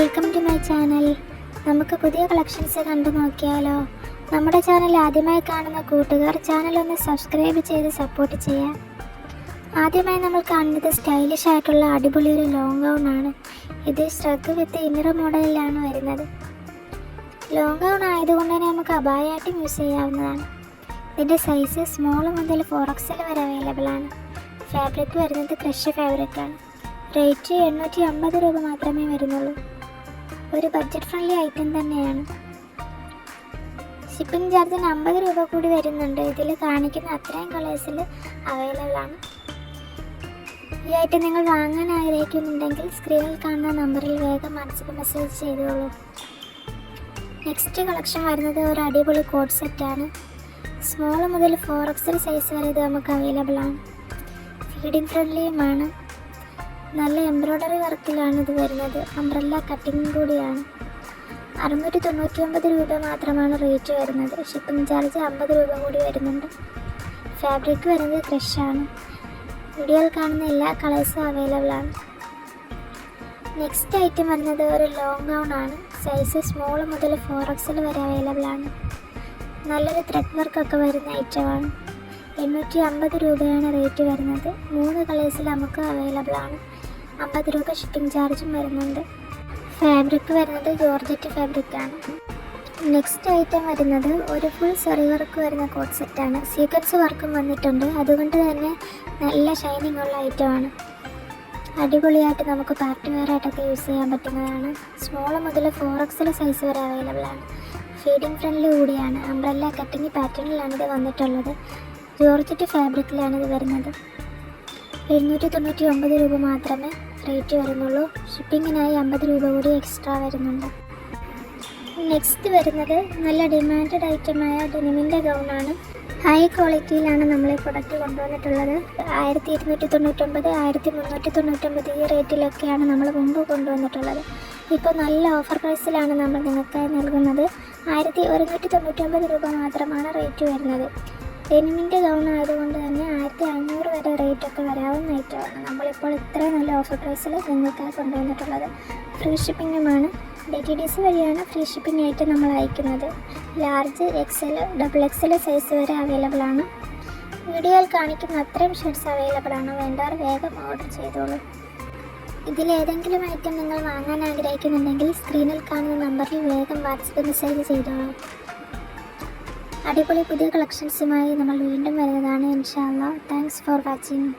Welcome to my channel. നമുക്ക് പുതിയ collections കണ്ടു നോക്കിയാലോ? നമ്മുടെ ചാനൽ ആദ്യമായി കാണുന്ന കൂട്ടുകാർ ചാനൽ ഒന്ന് സബ്സ്ക്രൈബ് ചെയ്ത് സപ്പോർട്ട് ചെയ്യാം. ആദ്യമായി നമ്മൾ കാണുന്നത് സ്റ്റൈലിഷ് ആയിട്ടുള്ള അടിപൊളി ഒരു ലോങ് ഗൗൺ ആണ്. ഇത് ശ്രഗ് വിത്ത് ഇന്നർ മോഡലിലാണ് വരുന്നത്. ലോങ് ഗൗൺ ആയതുകൊണ്ട് തന്നെ നമുക്ക് അബായായിട്ടും യൂസ് ചെയ്യാവുന്നതാണ്. ഇതിൻ്റെ സൈസ് സ്മോൾ മുതൽ 4XL വരെ അവൈലബിൾ ആണ്. ഫാബ്രിക് വരുന്നത് ക്രഷ് ഫാബ്രിക്കാണ്. റേറ്റ് 850 രൂപ മാത്രമേ വരുന്നുള്ളൂ. ഒരു ബഡ്ജറ്റ് ഫ്രണ്ട്ലി ഐറ്റം തന്നെയാണ്. ഷിപ്പിംഗ് ചാർജിന് 50 രൂപ കൂടി വരുന്നുണ്ട്. ഇതിൽ കാണിക്കുന്ന അത്രയും കളേഴ്സിൽ അവൈലബിൾ ആണ്. ഈ ഐറ്റം നിങ്ങൾ വാങ്ങാൻ ആഗ്രഹിക്കുന്നുണ്ടെങ്കിൽ സ്ക്രീനിൽ കാണുന്ന നമ്പറിൽ വേഗം വാട്സപ്പ് മെസ്സേജ് ചെയ്തോളൂ. നെക്സ്റ്റ് കളക്ഷൻ വരുന്നത് ഒരു അടിപൊളി കോട്ട് സെറ്റാണ്. സ്മോൾ മുതൽ 4XL സൈസ് വരെ ഇത് നമുക്ക് അവൈലബിൾ ആണ്. ഫീഡിങ് ഫ്രണ്ട്ലിയുമാണ്. നല്ല എംബ്രോയ്ഡറി വർക്കിലാണ് ഇത് വരുന്നത്. അംബ്രല്ല കട്ടിങ് കൂടിയാണ്. 699 രൂപ മാത്രമാണ് റേറ്റ് വരുന്നത്. ഷിപ്പിംഗ് ചാർജ് 50 രൂപ കൂടി വരുന്നുണ്ട്. ഫാബ്രിക് വരുന്നത് ക്രഷാണ്. വീഡിയോയിൽ കാണുന്ന എല്ലാ കളേഴ്സും അവൈലബിൾ ആണ്. നെക്സ്റ്റ് ഐറ്റം വരുന്നത് ഒരു ലോങ് ഗൗൺ ആണ്. സൈസ് സ്മോൾ മുതൽ 4XL വരെ അവൈലബിൾ ആണ്. നല്ലൊരു ത്രെഡ് വർക്കൊക്കെ വരുന്ന ഐറ്റമാണ്. 850 രൂപയാണ് റേറ്റ് വരുന്നത്. 3 കളേഴ്സിൽ നമുക്ക് അവൈലബിൾ ആണ്. 50 രൂപ ഷിപ്പിംഗ് ചാർജും വരുന്നുണ്ട്. ഫാബ്രിക് വരുന്നത് ജോർജറ്റ് ഫാബ്രിക്കാണ്. നെക്സ്റ്റ് ഐറ്റം വരുന്നത് ഒരു ഫുൾ സെറി വർക്ക് വരുന്ന കോട്ട് സെറ്റാണ്. സീക്വൻസ് വർക്കും വന്നിട്ടുണ്ട്. അതുകൊണ്ട് തന്നെ നല്ല ഷൈനിങ് ഉള്ള ഐറ്റമാണ്. അടിപൊളിയായിട്ട് നമുക്ക് പാർട്ടി വെയർ ആയിട്ടൊക്കെ യൂസ് ചെയ്യാൻ പറ്റുന്നതാണ്. സ്മോൾ മുതൽ 4XL സൈസ് വരെ അവൈലബിൾ ആണ്. ഫീഡിങ് ഫ്രണ്ട്ലി കൂടിയാണ്. അംബ്രല്ല കട്ടിങ് പാറ്റേണിലാണ് ഇത് വന്നിട്ടുള്ളത്. ജോർജറ്റ് ഫാബ്രിക്കിലാണ് ഇത് വരുന്നത്. 799 രൂപ മാത്രമേ റേറ്റ് വരുന്നുള്ളൂ. ഷിപ്പിങ്ങിനായി 50 രൂപ കൂടി എക്സ്ട്രാ വരുന്നുണ്ട്. നെക്സ്റ്റ് വരുന്നത് നല്ല ഡിമാൻഡഡ് ഐറ്റമായ ഡെനിമിൻ്റെ ഗൗണാണ്. ഹൈ ക്വാളിറ്റിയിലാണ് നമ്മൾ ഈ പ്രൊഡക്റ്റ് കൊണ്ടുവന്നിട്ടുള്ളത്. 1299, 1399 ഈ റേറ്റിലൊക്കെയാണ് നമ്മൾ മുമ്പ് കൊണ്ടുവന്നിട്ടുള്ളത്. ഇപ്പോൾ നല്ല ഓഫർ പ്രൈസിലാണ് നമ്മൾ നിങ്ങൾക്കായി നൽകുന്നത്. 1199 രൂപ മാത്രമാണ് റേറ്റ് വരുന്നത്. ഡെനിമിൻ്റെ ഗൗൺ ആയതുകൊണ്ട് തന്നെ 1500 വരെ റേറ്റൊക്കെ വരാവുന്ന ഐറ്റമാണ് നമ്മളിപ്പോൾ ഇത്രയും നല്ല ഓഫർ പ്രൈസിൽ നിങ്ങൾക്കായി കൊണ്ടുവന്നിട്ടുള്ളത്. ഫ്രീ ഷിപ്പിങ്ങുമാണ്. DTDC വഴിയാണ് ഫ്രീ ഷിപ്പിംഗ് ആയിട്ട് നമ്മൾ അയക്കുന്നത്. ലാർജ്, XL, XXL സൈസ് വരെ അവൈലബിൾ ആണ്. വീഡിയോയിൽ കാണിക്കുന്ന അത്രയും ഷർട്ട്സ് അവൈലബിൾ ആണ്. വേണ്ടവർ വേഗം ഓർഡർ ചെയ്തോളൂ. ഇതിലേതെങ്കിലും ഐറ്റം നിങ്ങൾ വാങ്ങാൻ ആഗ്രഹിക്കുന്നുണ്ടെങ്കിൽ സ്ക്രീനിൽ കാണുന്ന നമ്പറിൽ വേഗം വാട്സപ്പ് മെസ്സേജ് ചെയ്തോളൂ. അടിപൊളി പുതിയ കളക്ഷൻസുമായി നമ്മൾ വീണ്ടും വരുന്നതാണ് ഇൻഷാ അല്ലാഹ്. Thanks for watching.